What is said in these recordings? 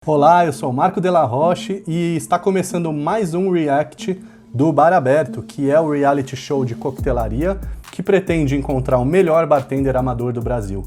Olá, eu sou o Marco Della Roche e está começando mais um React do Bar Aberto, que é o reality show de coquetelaria que pretende encontrar o melhor bartender amador do Brasil.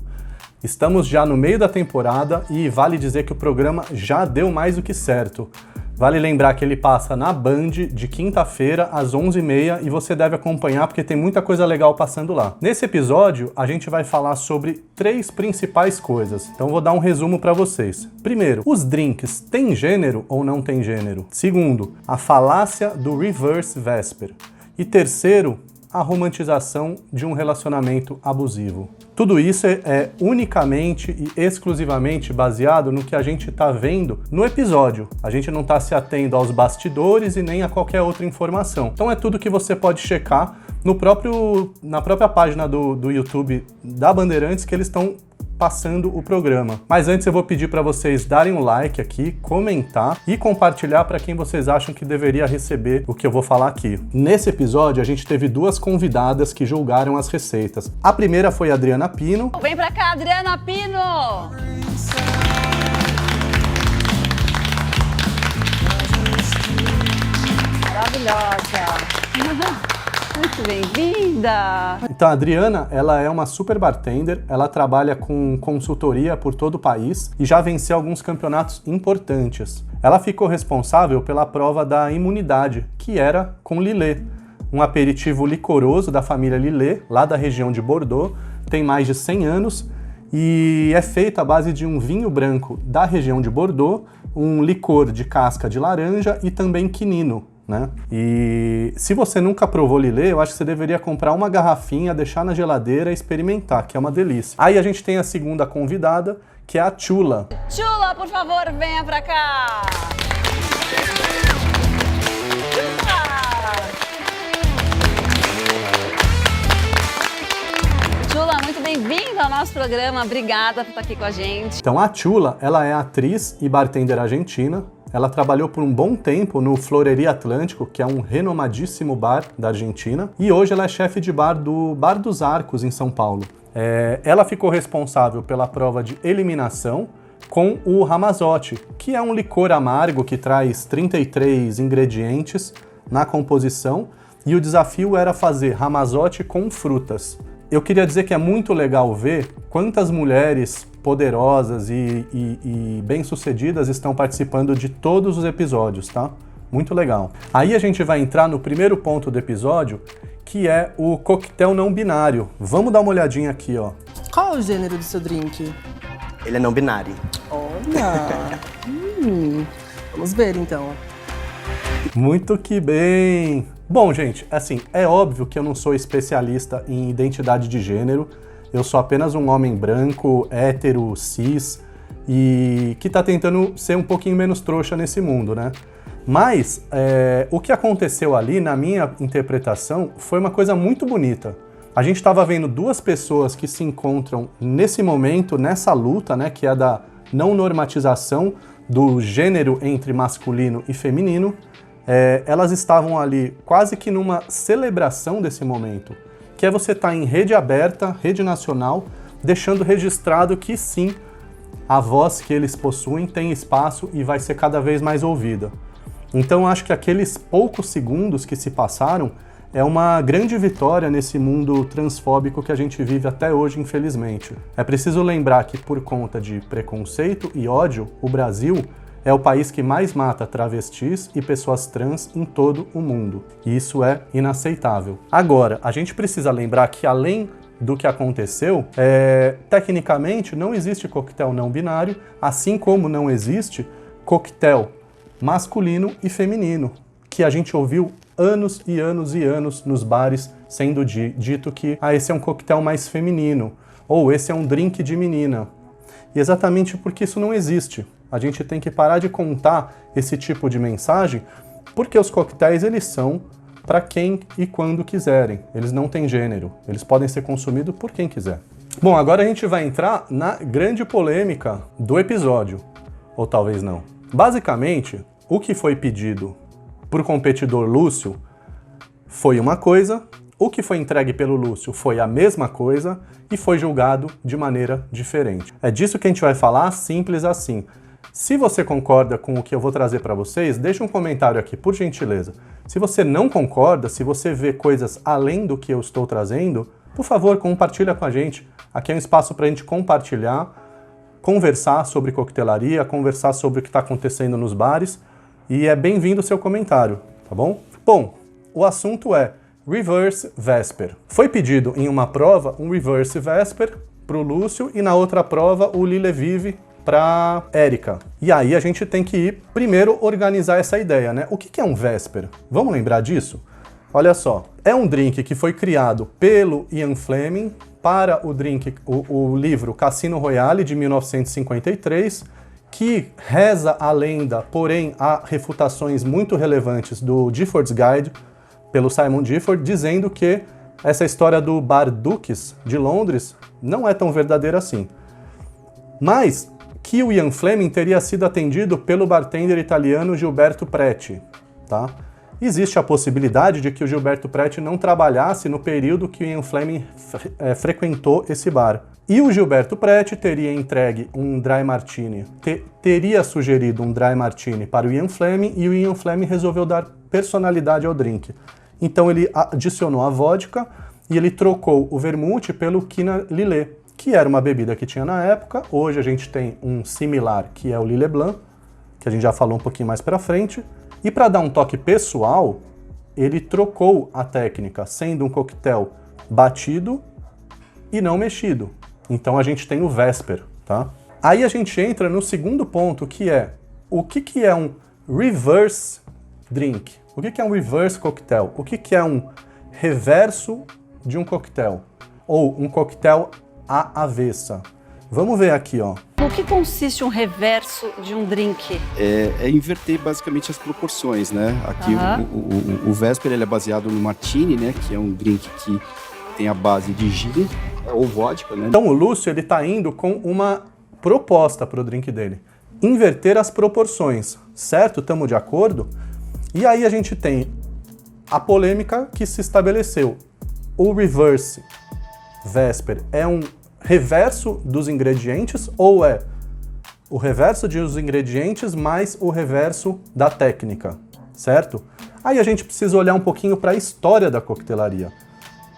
Estamos já no meio da temporada e vale dizer que o programa já deu mais do que certo. Vale lembrar que ele passa na Band de quinta-feira às 11h30 e você deve acompanhar porque tem muita coisa legal passando lá. Nesse episódio, a gente vai falar sobre 3 principais coisas. Então vou dar um resumo para vocês. Primeiro, os drinks têm gênero ou não têm gênero? Segundo, a falácia do reverse vesper. E terceiro, a romantização de um relacionamento abusivo. Tudo isso é unicamente e exclusivamente baseado no que a gente está vendo no episódio. A gente não está se atendo aos bastidores e nem a qualquer outra informação. Então é tudo que você pode checar na própria página do YouTube da Bandeirantes, que eles estão passando o programa. Mas antes eu vou pedir para vocês darem um like aqui, comentar e compartilhar para quem vocês acham que deveria receber o que eu vou falar aqui. Nesse episódio a gente teve 2 convidadas que julgaram as receitas. A primeira foi a Adriana Pino. Vem pra cá, Adriana Pino! Maravilhosa! Muito bem-vinda! Então a Adriana, ela é uma super bartender, ela trabalha com consultoria por todo o país e já venceu alguns campeonatos importantes. Ela ficou responsável pela prova da imunidade, que era com Lillet, um aperitivo licoroso da família Lillet, lá da região de Bordeaux, tem mais de 100 anos e é feito à base de um vinho branco da região de Bordeaux, um licor de casca de laranja e também quinino, né? E se você nunca provou Lillet, eu acho que você deveria comprar uma garrafinha, deixar na geladeira e experimentar, que é uma delícia. Aí a gente tem a segunda convidada, que é a Chula. Chula, por favor, venha pra cá! Chula, muito bem-vinda ao nosso programa, obrigada por estar aqui com a gente. Então a Chula, ela é atriz e bartender argentina. Ela trabalhou por um bom tempo no Floreria Atlântico, que é um renomadíssimo bar da Argentina, e hoje ela é chefe de bar do Bar dos Arcos, em São Paulo. Ela ficou responsável pela prova de eliminação com o Ramazotti, que é um licor amargo que traz 33 ingredientes na composição, e o desafio era fazer Ramazotti com frutas. Eu queria dizer que é muito legal ver quantas mulheres poderosas e bem-sucedidas estão participando de todos os episódios, tá? Muito legal. Aí a gente vai entrar no primeiro ponto do episódio, que é o coquetel não binário. Vamos dar uma olhadinha aqui, ó. Qual é o gênero do seu drink? Ele é não binário. Olha! Vamos ver, então. Muito que bem! Bom, gente, assim, é óbvio que eu não sou especialista em identidade de gênero, eu sou apenas um homem branco, hétero, cis, e que tá tentando ser um pouquinho menos trouxa nesse mundo, né? Mas o que aconteceu ali, na minha interpretação, foi uma coisa muito bonita. A gente estava vendo 2 pessoas que se encontram nesse momento, nessa luta, né, que é da não normatização do gênero entre masculino e feminino. Elas estavam ali quase que numa celebração desse momento, que é você estar em rede aberta, rede nacional, deixando registrado que sim, a voz que eles possuem tem espaço e vai ser cada vez mais ouvida. Então acho que aqueles poucos segundos que se passaram é uma grande vitória nesse mundo transfóbico que a gente vive até hoje, infelizmente. É preciso lembrar que por conta de preconceito e ódio, o Brasil é o país que mais mata travestis e pessoas trans em todo o mundo. E isso é inaceitável. Agora, a gente precisa lembrar que além do que aconteceu, tecnicamente não existe coquetel não binário, assim como não existe coquetel masculino e feminino, que a gente ouviu anos e anos e anos nos bares sendo dito que esse é um coquetel mais feminino, ou esse é um drink de menina. E exatamente porque isso não existe. A gente tem que parar de contar esse tipo de mensagem, porque os coquetéis, eles são para quem e quando quiserem. Eles não têm gênero. Eles podem ser consumidos por quem quiser. Bom, agora a gente vai entrar na grande polêmica do episódio. Ou talvez não. Basicamente, o que foi pedido por competidor Lúcio foi uma coisa, o que foi entregue pelo Lúcio foi a mesma coisa e foi julgado de maneira diferente. É disso que a gente vai falar, simples assim. Se você concorda com o que eu vou trazer para vocês, deixa um comentário aqui, por gentileza. Se você não concorda, se você vê coisas além do que eu estou trazendo, por favor, compartilha com a gente. Aqui é um espaço para a gente compartilhar, conversar sobre coquetelaria, conversar sobre o que está acontecendo nos bares, e é bem-vindo o seu comentário, tá bom? Bom, o assunto é Reverse Vesper. Foi pedido em uma prova um Reverse Vesper para o Lúcio e na outra prova o Lille Vive para Érica. E aí a gente tem que ir primeiro organizar essa ideia, né? O que é um Vesper? Vamos lembrar disso? Olha só, é um drink que foi criado pelo Ian Fleming para o livro Cassino Royale de 1953, que reza a lenda, porém há refutações muito relevantes do Gifford's Guide, pelo Simon Gifford, dizendo que essa história do Bar Duke's de Londres não é tão verdadeira assim. Mas que o Ian Fleming teria sido atendido pelo bartender italiano Gilberto Preti, tá? Existe a possibilidade de que o Gilberto Preti não trabalhasse no período que o Ian Fleming frequentou esse bar. E o Gilberto Preti teria entregue um Dry Martini, teria sugerido um Dry Martini para o Ian Fleming e o Ian Fleming resolveu dar personalidade ao drink. Então ele adicionou a vodka e ele trocou o vermute pelo Quina Lillet, que era uma bebida que tinha na época. Hoje a gente tem um similar, que é o Lillet Blanc, que a gente já falou um pouquinho mais pra frente. E para dar um toque pessoal, ele trocou a técnica, sendo um coquetel batido e não mexido. Então a gente tem o Vesper, tá? Aí a gente entra no segundo ponto, que é o que é um reverse drink? O que é um reverse coquetel? O que é um reverso de um coquetel? Ou um coquetel à avessa? Vamos ver aqui, ó. No que consiste um reverso de um drink? É inverter basicamente as proporções, né? Aqui o Vesper ele é baseado no Martini, né? Que é um drink que tem a base de gin ou vodka, né? Então o Lúcio ele tá indo com uma proposta para o drink dele. Inverter as proporções, certo? Estamos de acordo? E aí a gente tem a polêmica que se estabeleceu. O reverse Vesper é um reverso dos ingredientes ou é o reverso dos ingredientes mais o reverso da técnica, certo? Aí a gente precisa olhar um pouquinho para a história da coquetelaria.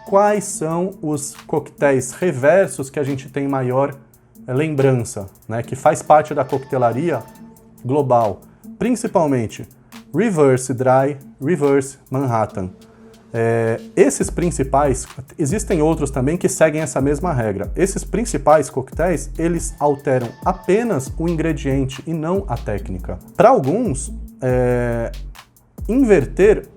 Quais são os coquetéis reversos que a gente tem maior lembrança, né? Que faz parte da coquetelaria global, principalmente Reverse Dry, Reverse Manhattan. Esses principais, existem outros também que seguem essa mesma regra. Esses principais coquetéis, eles alteram apenas o ingrediente e não a técnica. Para alguns, inverter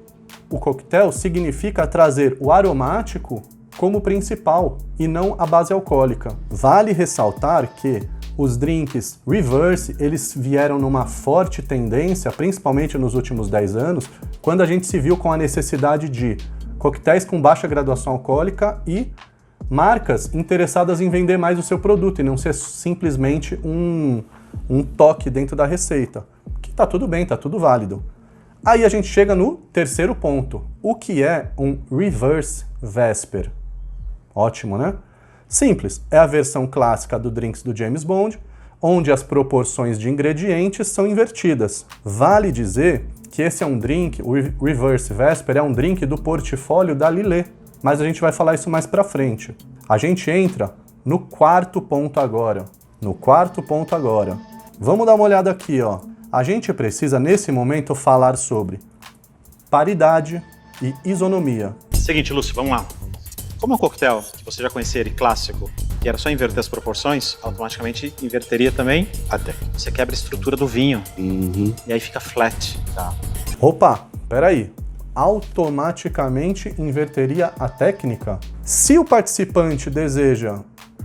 o coquetel significa trazer o aromático como principal e não a base alcoólica. Vale ressaltar que os drinks reverse, eles vieram numa forte tendência, principalmente nos últimos 10 anos, quando a gente se viu com a necessidade de coquetéis com baixa graduação alcoólica e marcas interessadas em vender mais o seu produto e não ser simplesmente um toque dentro da receita. Que tá tudo bem, tá tudo válido. Aí a gente chega no terceiro ponto. O que é um Reverse Vesper? Ótimo, né? Simples, é a versão clássica do drinks do James Bond, onde as proporções de ingredientes são invertidas. Vale dizer que esse é um drink, o Reverse Vesper é um drink do portfólio da Lillet, mas a gente vai falar isso mais pra frente. A gente entra no quarto ponto agora. Vamos dar uma olhada aqui, ó. A gente precisa, nesse momento, falar sobre paridade e isonomia. Seguinte, Lúcio, vamos lá. Como é um coquetel, que você já conhecia ele clássico, que era só inverter as proporções, automaticamente inverteria também a técnica. Você quebra a estrutura do vinho, e aí fica flat. Tá. Opa, peraí. Automaticamente inverteria a técnica? Se o participante deseja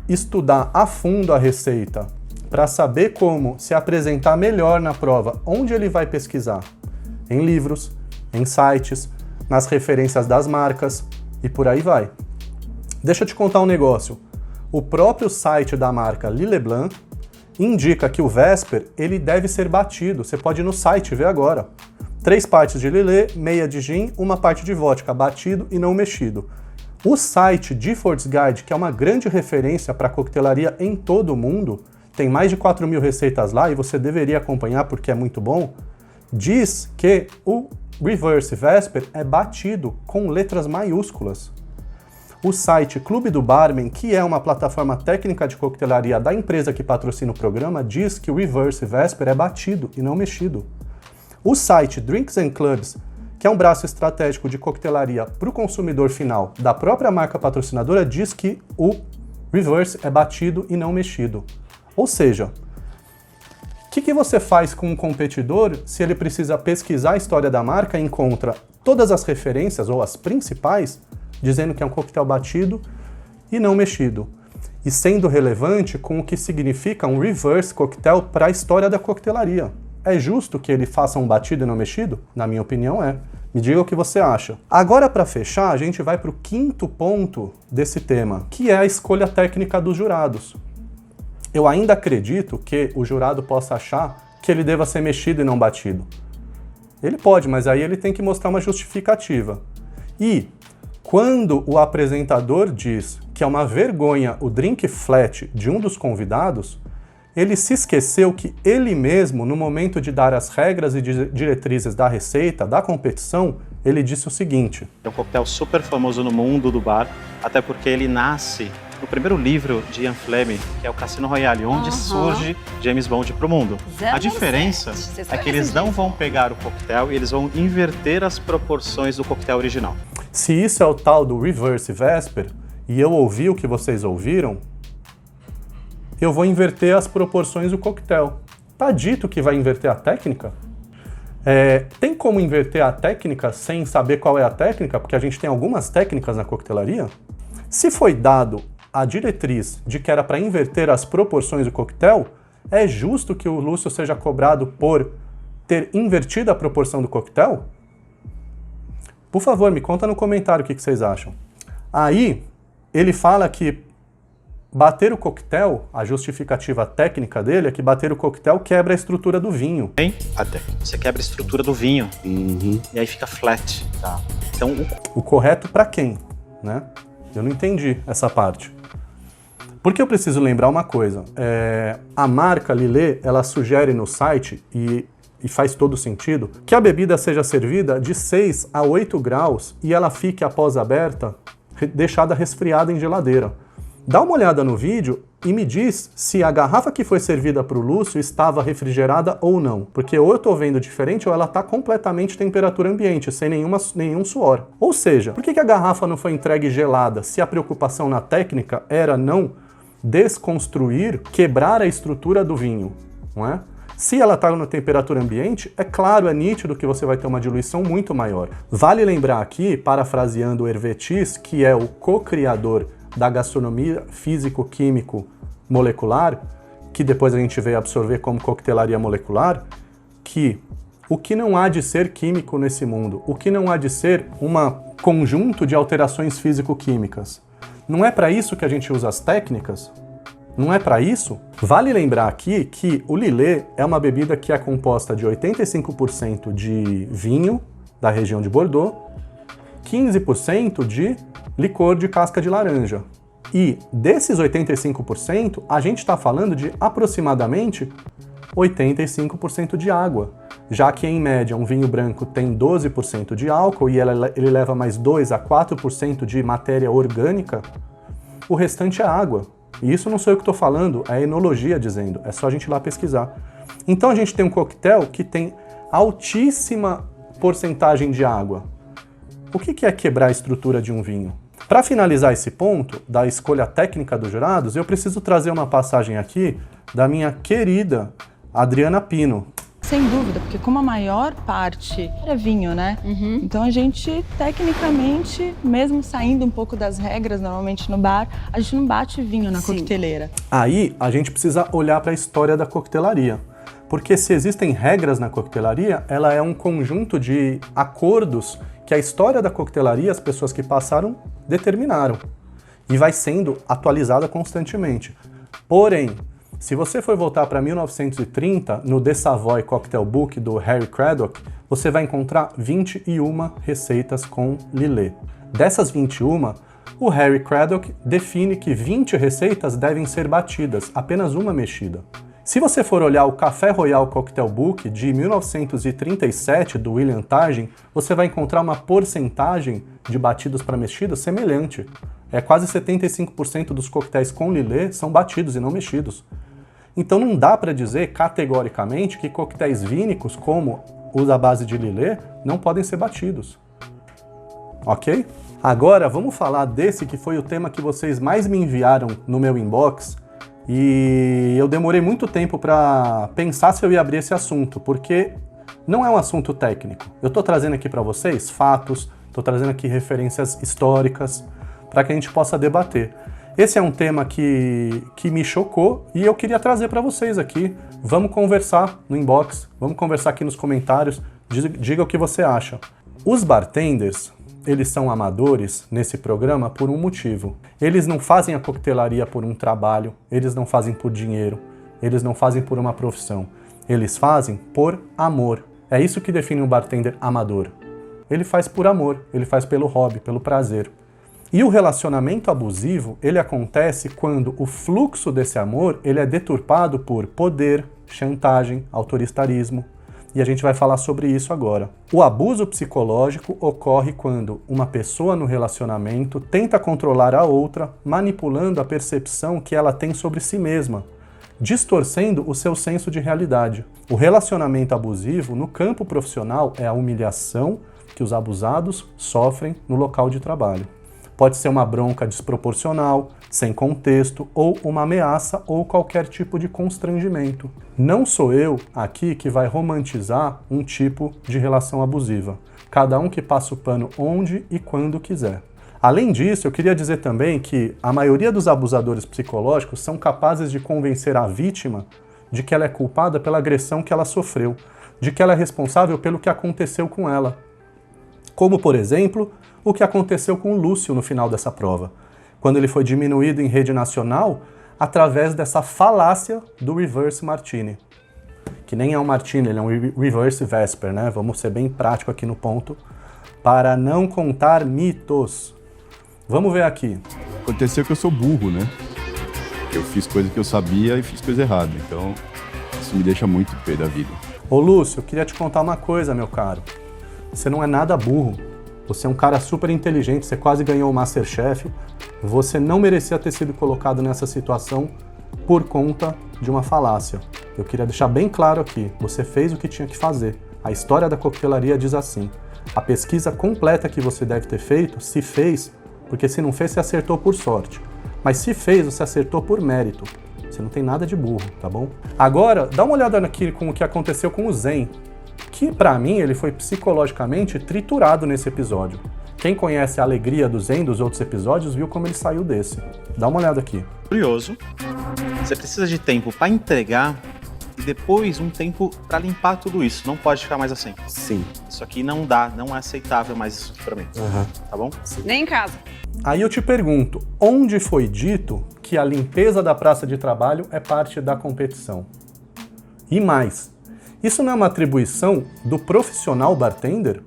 estudar a fundo a receita para saber como se apresentar melhor na prova, onde ele vai pesquisar? Em livros, em sites, nas referências das marcas e por aí vai. Deixa eu te contar um negócio. O próprio site da marca Lillet Blanc indica que o Vesper ele deve ser batido. Você pode ir no site ver agora. 3 partes de Lillet, meia de gin, 1 parte de vodka, batido e não mexido. O site Gifford's Guide, que é uma grande referência para coquetelaria em todo o mundo, tem mais de 4.000 receitas lá e você deveria acompanhar porque é muito bom, diz que o Reverse Vesper é batido com letras maiúsculas. O site Clube do Barman, que é uma plataforma técnica de coquetelaria da empresa que patrocina o programa, diz que o Reverse Vesper é batido e não mexido. O site Drinks and Clubs, que é um braço estratégico de coquetelaria para o consumidor final da própria marca patrocinadora, diz que o Reverse é batido e não mexido. Ou seja, o que você faz com um competidor se ele precisa pesquisar a história da marca e encontra todas as referências, ou as principais, dizendo que é um coquetel batido e não mexido, e sendo relevante com o que significa um reverse coquetel para a história da coquetelaria? É justo que ele faça um batido e não mexido? Na minha opinião, é. Me diga o que você acha. Agora, para fechar, a gente vai para o quinto ponto desse tema, que é a escolha técnica dos jurados. Eu ainda acredito que o jurado possa achar que ele deva ser mexido e não batido. Ele pode, mas aí ele tem que mostrar uma justificativa. E quando o apresentador diz que é uma vergonha o drink flat de um dos convidados, ele se esqueceu que ele mesmo, no momento de dar as regras e diretrizes da receita, da competição, ele disse o seguinte: é um coquetel super famoso no mundo do bar, até porque ele nasce no primeiro livro de Ian Fleming, que é o Cassino Royale, onde surge James Bond para o mundo. A diferença é que eles não vão pegar o coquetel e eles vão inverter as proporções do coquetel original. Se isso é o tal do Reverse Vesper, e eu ouvi o que vocês ouviram, eu vou inverter as proporções do coquetel. Tá dito que vai inverter a técnica? Tem como inverter a técnica sem saber qual é a técnica? Porque a gente tem algumas técnicas na coquetelaria. Se foi dado a diretriz de que era para inverter as proporções do coquetel, é justo que o Lúcio seja cobrado por ter invertido a proporção do coquetel? Por favor, me conta no comentário o que vocês acham. Aí, ele fala que bater o coquetel, a justificativa técnica dele é que bater o coquetel quebra a estrutura do vinho. Hein? Até. Você quebra a estrutura do vinho. E aí fica flat. Tá. Então, o correto para quem, né? Eu não entendi essa parte. Porque eu preciso lembrar uma coisa. A marca Lillet, ela sugere no site, e faz todo sentido, que a bebida seja servida de 6 a 8 graus e ela fique, após aberta, deixada resfriada em geladeira. Dá uma olhada no vídeo e me diz se a garrafa que foi servida para o Lúcio estava refrigerada ou não. Porque ou eu estou vendo diferente ou ela está completamente temperatura ambiente, sem nenhum suor. Ou seja, por que a garrafa não foi entregue gelada se a preocupação na técnica era não desconstruir, quebrar a estrutura do vinho, não é? Se ela está na temperatura ambiente, é claro, é nítido que você vai ter uma diluição muito maior. Vale lembrar aqui, parafraseando o Hervé Tisse, que é o co-criador da gastronomia físico-químico molecular, que depois a gente veio absorver como coquetelaria molecular, que o que não há de ser químico nesse mundo, o que não há de ser um conjunto de alterações físico-químicas, não é para isso que a gente usa as técnicas? Não é para isso? Vale lembrar aqui que o Lillet é uma bebida que é composta de 85% de vinho da região de Bordeaux, 15% de licor de casca de laranja. E desses 85%, a gente está falando de aproximadamente 85% de água, já que em média um vinho branco tem 12% de álcool e ele leva mais 2 a 4% de matéria orgânica, o restante é água. E isso não sou eu que estou falando, é a enologia dizendo, é só a gente ir lá pesquisar. Então a gente tem um coquetel que tem altíssima porcentagem de água. O que é quebrar a estrutura de um vinho? Para finalizar esse ponto da escolha técnica dos jurados, eu preciso trazer uma passagem aqui da minha querida Adriana Pino. Sem dúvida, porque como a maior parte é vinho, né? Então a gente, tecnicamente, mesmo saindo um pouco das regras, normalmente no bar, a gente não bate vinho na coqueteleira. Aí a gente precisa olhar para a história da coquetelaria. Porque se existem regras na coquetelaria, ela é um conjunto de acordos que a história da coquetelaria, as pessoas que passaram, determinaram. E vai sendo atualizada constantemente. Porém, se você for voltar para 1930, no The Savoy Cocktail Book do Harry Craddock, você vai encontrar 21 receitas com Lillet. Dessas 21, O Harry Craddock define que 20 receitas devem ser batidas, apenas uma mexida. Se você for olhar o Café Royal Cocktail Book de 1937 do William Targin, você vai encontrar uma porcentagem de batidos para mexidas semelhante. Quase 75% dos coquetéis com Lillet são batidos e não mexidos. Então não dá para dizer categoricamente que coquetéis vínicos, como os à base de Lillet, não podem ser batidos. Ok? Agora vamos falar desse que foi o tema que vocês mais me enviaram no meu inbox, e eu demorei muito tempo para pensar se eu ia abrir esse assunto, porque não é um assunto técnico. Eu estou trazendo aqui para vocês fatos, estou trazendo aqui referências históricas, para que a gente possa debater. Esse é um tema que me chocou e eu queria trazer para vocês aqui. Vamos conversar no inbox, vamos conversar aqui nos comentários, diga o que você acha. Os bartenders, eles são amadores nesse programa por um motivo. Eles não fazem a coquetelaria por um trabalho, eles não fazem por dinheiro, eles não fazem por uma profissão. Eles fazem por amor. É isso que define um bartender amador. Ele faz por amor, ele faz pelo hobby, pelo prazer. E o relacionamento abusivo, ele acontece quando o fluxo desse amor, ele é deturpado por poder, chantagem, autoritarismo. E a gente vai falar sobre isso agora. O abuso psicológico ocorre quando uma pessoa no relacionamento tenta controlar a outra, manipulando a percepção que ela tem sobre si mesma, distorcendo o seu senso de realidade. O relacionamento abusivo no campo profissional é a humilhação que os abusados sofrem no local de trabalho. Pode ser uma bronca desproporcional, sem contexto, ou uma ameaça ou qualquer tipo de constrangimento. Não sou eu aqui que vai romantizar um tipo de relação abusiva. Cada um que passa o pano onde e quando quiser. Além disso, eu queria dizer também que a maioria dos abusadores psicológicos são capazes de convencer a vítima de que ela é culpada pela agressão que ela sofreu, de que ela é responsável pelo que aconteceu com ela. Como, por exemplo, o que aconteceu com o Lúcio no final dessa prova, quando ele foi diminuído em rede nacional através dessa falácia do reverse martini. Que nem é um martini, ele é um reverse vesper, né? Vamos ser bem prático aqui no ponto, para não contar mitos. Vamos ver aqui. Aconteceu que eu sou burro, né? Eu fiz coisa que eu sabia e fiz coisa errada, então isso me deixa muito pé da vida. Ô Lúcio, eu queria te contar uma coisa, meu caro. Você não é nada burro. Você é um cara super inteligente, você quase ganhou o MasterChef. Você não merecia ter sido colocado nessa situação por conta de uma falácia. Eu queria deixar bem claro aqui, você fez o que tinha que fazer. A história da coquetelaria diz assim: a pesquisa completa que você deve ter feito, se fez, porque se não fez, você acertou por sorte. Mas se fez, você acertou por mérito. Você não tem nada de burro, tá bom? Agora, dá uma olhada aqui com o que aconteceu com o Zen, que pra mim ele foi psicologicamente triturado nesse episódio. Quem conhece a alegria do Zen dos outros episódios viu como ele saiu desse. Dá uma olhada aqui. Curioso. Você precisa de tempo para entregar e depois um tempo para limpar tudo isso. Não pode ficar mais assim. Sim. Isso aqui não dá, não é aceitável mais isso pra mim. Tá bom? Nem em casa. Aí eu te pergunto, onde foi dito que a limpeza da praça de trabalho é parte da competição? E mais, isso não é uma atribuição do profissional bartender?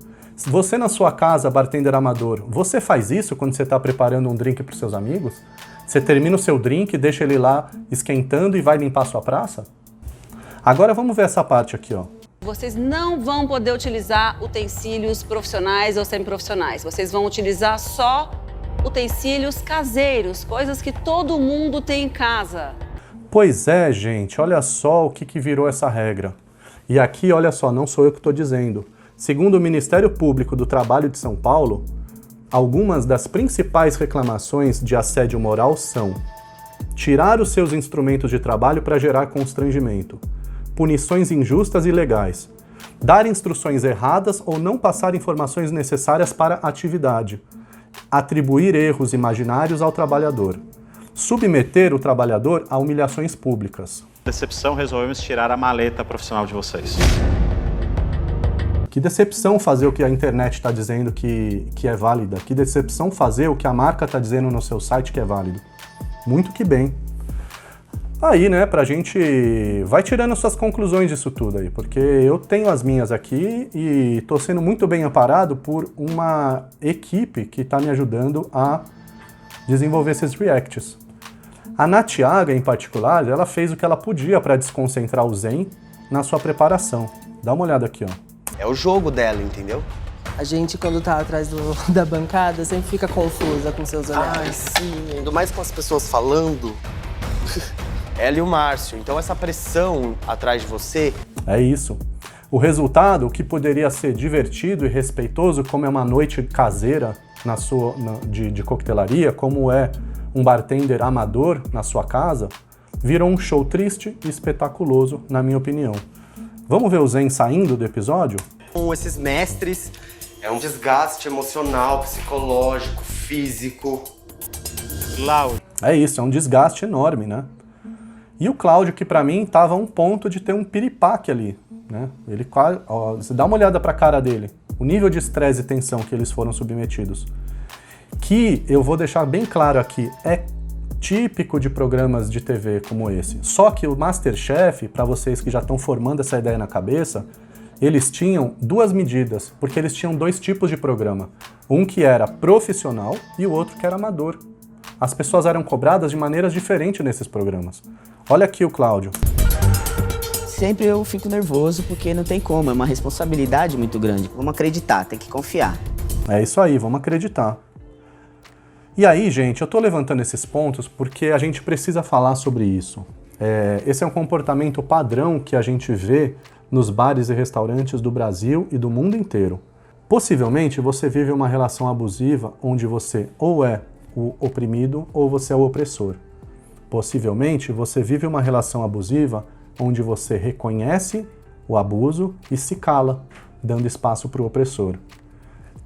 Você na sua casa, bartender amador, você faz isso quando você está preparando um drink para os seus amigos? Você termina o seu drink, deixa ele lá esquentando e vai limpar a sua praça? Agora vamos ver essa parte aqui, ó. Vocês não vão poder utilizar utensílios profissionais ou semiprofissionais. Vocês vão utilizar só utensílios caseiros, coisas que todo mundo tem em casa. Pois é, gente, olha só o que virou essa regra. E aqui, olha só, não sou eu que estou dizendo. Segundo o Ministério Público do Trabalho de São Paulo, algumas das principais reclamações de assédio moral são: tirar os seus instrumentos de trabalho para gerar constrangimento, punições injustas e ilegais, dar instruções erradas ou não passar informações necessárias para a atividade, atribuir erros imaginários ao trabalhador, submeter o trabalhador a humilhações públicas. Decepção, resolvemos tirar a maleta profissional de vocês. Que decepção fazer o que a internet está dizendo que é válida. Que decepção fazer o que a marca está dizendo no seu site que é válido. Muito que bem. Aí, né, pra gente... vai tirando suas conclusões disso tudo aí, porque eu tenho as minhas aqui e tô sendo muito bem amparado por uma equipe que tá me ajudando a desenvolver esses reacts. A Natiaga, em particular, ela fez o que ela podia para desconcentrar o Zen na sua preparação. Dá uma olhada aqui, ó. É o jogo dela, entendeu? A gente, quando tá atrás da bancada, sempre fica confusa com seus olhares. Ai, sim, ainda mais com as pessoas falando. Ela e o Márcio. Então essa pressão atrás de você... É isso. O resultado, que poderia ser divertido e respeitoso, como é uma noite caseira de coquetelaria, como é um bartender amador na sua casa, virou um show triste e espetaculoso, na minha opinião. Vamos ver o Zen saindo do episódio? Com esses mestres, é um desgaste emocional, psicológico, físico. Cláudio. É isso, é um desgaste enorme, né? E o Cláudio, que pra mim tava a um ponto de ter um piripaque ali, né? Ele quase, ó, você dá uma olhada pra cara dele, o nível de estresse e tensão que eles foram submetidos. Que, eu vou deixar bem claro aqui, é típico de programas de TV como esse. Só que o MasterChef, para vocês que já estão formando essa ideia na cabeça, eles tinham duas medidas, porque eles tinham dois tipos de programa. Um que era profissional e o outro que era amador. As pessoas eram cobradas de maneiras diferentes nesses programas. Olha aqui o Cláudio. Sempre eu fico nervoso porque não tem como, é uma responsabilidade muito grande. Vamos acreditar, tem que confiar. É isso aí, vamos acreditar. E aí, gente, eu tô levantando esses pontos porque a gente precisa falar sobre isso. Esse é um comportamento padrão que a gente vê nos bares e restaurantes do Brasil e do mundo inteiro. Possivelmente você vive uma relação abusiva onde você ou é o oprimido ou você é o opressor. Possivelmente você vive uma relação abusiva onde você reconhece o abuso e se cala, dando espaço para o opressor.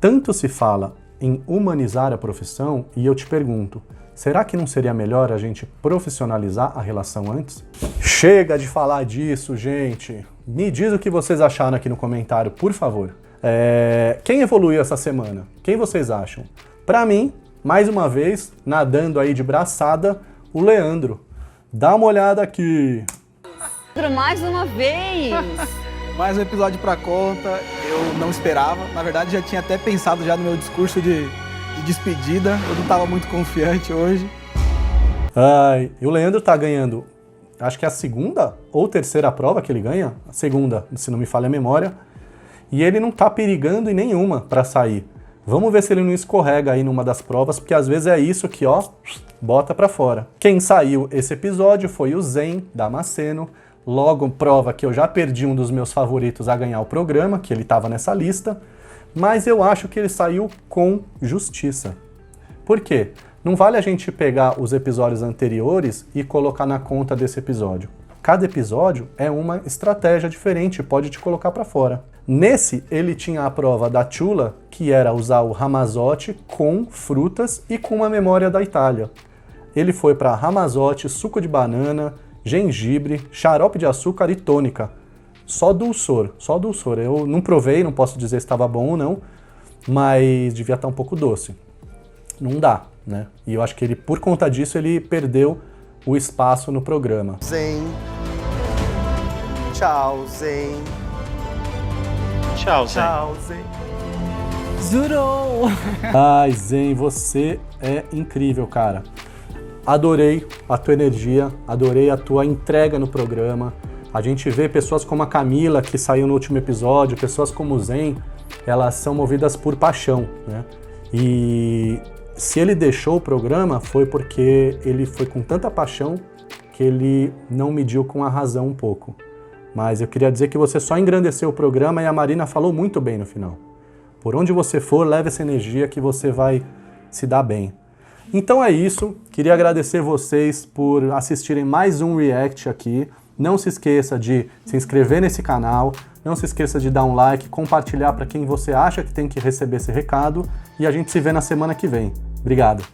Tanto se fala em humanizar a profissão, e eu te pergunto, será que não seria melhor a gente profissionalizar a relação antes? Chega de falar disso, gente! Me diz o que vocês acharam aqui no comentário, por favor. Quem evoluiu essa semana? Quem vocês acham? Pra mim, mais uma vez, nadando aí de braçada, o Leandro. Dá uma olhada aqui. Mais uma vez! Mais um episódio pra conta, eu não esperava. Na verdade, já tinha até pensado já no meu discurso de despedida. Eu não estava muito confiante hoje. Ai, e o Leandro tá ganhando, acho que é a segunda ou terceira prova que ele ganha. A segunda, se não me falha a memória. E ele não tá perigando em nenhuma pra sair. Vamos ver se ele não escorrega aí numa das provas, porque às vezes é isso que, ó, bota pra fora. Quem saiu esse episódio foi o Zen Damasceno. Logo, prova que eu já perdi um dos meus favoritos a ganhar o programa, que ele estava nessa lista, mas eu acho que ele saiu com justiça. Por quê? Não vale a gente pegar os episódios anteriores e colocar na conta desse episódio. Cada episódio é uma estratégia diferente, pode te colocar para fora. Nesse, ele tinha a prova da Chula, que era usar o Ramazotti com frutas e com uma memória da Itália. Ele foi para Ramazotti, suco de banana, gengibre, xarope de açúcar e tônica. Só dulçor, só dulçor. Eu não provei, não posso dizer se estava bom ou não, mas devia estar um pouco doce. Não dá, né? E eu acho que ele, por conta disso, ele perdeu o espaço no programa. Zen. Tchau, Zen. Tchau, Zen. Tchau, Zen. Jurou! Ai, Zen, você é incrível, cara. Adorei a tua energia, adorei a tua entrega no programa. A gente vê pessoas como a Camila, que saiu no último episódio, pessoas como o Zen, elas são movidas por paixão, né? E se ele deixou o programa foi porque ele foi com tanta paixão que ele não mediu com a razão um pouco. Mas eu queria dizer que você só engrandeceu o programa e a Marina falou muito bem no final. Por onde você for, leve essa energia que você vai se dar bem. Então é isso, queria agradecer vocês por assistirem mais um React aqui. Não se esqueça de se inscrever nesse canal, não se esqueça de dar um like, compartilhar para quem você acha que tem que receber esse recado e a gente se vê na semana que vem. Obrigado!